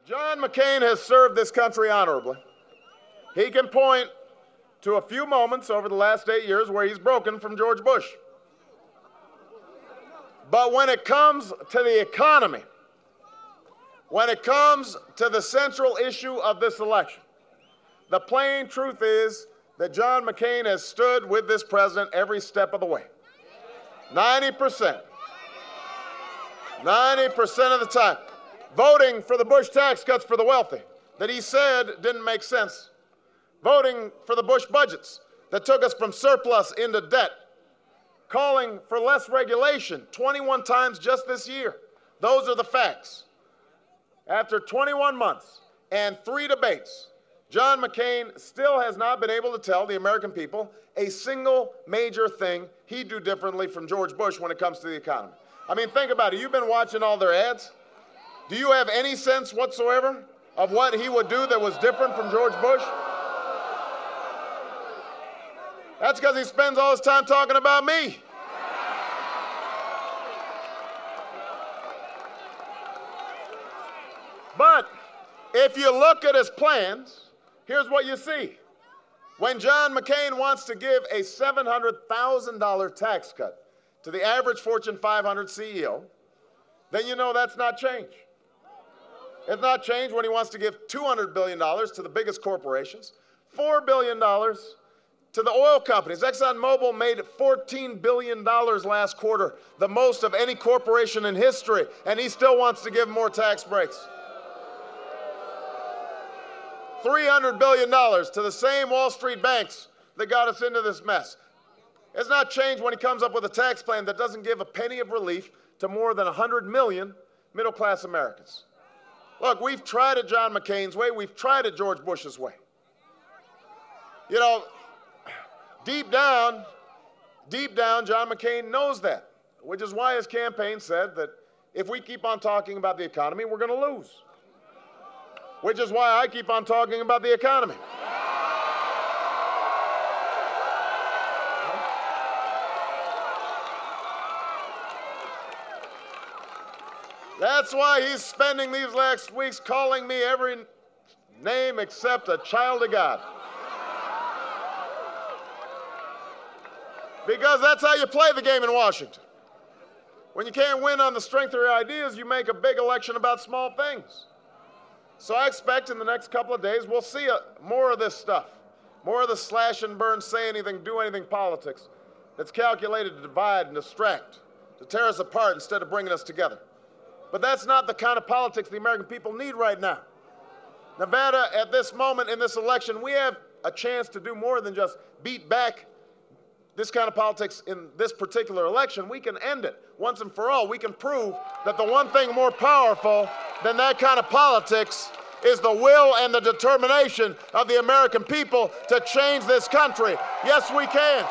John McCain has served this country honorably. He can point to a few moments over the last 8 years where he's broken from George Bush. But when it comes to the economy, when it comes to the central issue of this election, the plain truth is that John McCain has stood with this president every step of the way. 90%. 90% of the time. Voting for the Bush tax cuts for the wealthy that he said didn't make sense. Voting for the Bush budgets that took us from surplus into debt. Calling for less regulation 21 times just this year. Those are the facts. After 21 months and 3 debates, John McCain still has not been able to tell the American people a single major thing he'd do differently from George Bush when it comes to the economy. I mean, think about it. You've been watching all their ads. Do you have any sense whatsoever of what he would do that was different from George Bush? That's because he spends all his time talking about me. But if you look at his plans, here's what you see. When John McCain wants to give a $700,000 tax cut to the average Fortune 500 CEO, then you know that's not change. It's not change when he wants to give $200 billion to the biggest corporations, $4 billion to the oil companies. ExxonMobil made $14 billion last quarter, the most of any corporation in history, and he still wants to give more tax breaks. $300 billion to the same Wall Street banks that got us into this mess. It's not change when he comes up with a tax plan that doesn't give a penny of relief to more than 100 million middle-class Americans. Look, we've tried it John McCain's way. We've tried it George Bush's way. You know, deep down, John McCain knows that, which is why his campaign said that if we keep on talking about the economy, we're going to lose. Which is why I keep on talking about the economy. That's why he's spending these last weeks calling me every name except a child of God. Because that's how you play the game in Washington. When you can't win on the strength of your ideas, you make a big election about small things. So I expect in the next couple of days we'll see more of this stuff, more of the slash and burn, say anything, do anything politics that's calculated to divide and distract, to tear us apart instead of bringing us together. But that's not the kind of politics the American people need right now. Nevada, at this moment in this election, we have a chance to do more than just beat back this kind of politics in this particular election. We can end it once and for all. We can prove that the one thing more powerful than that kind of politics is the will and the determination of the American people to change this country. Yes, we can.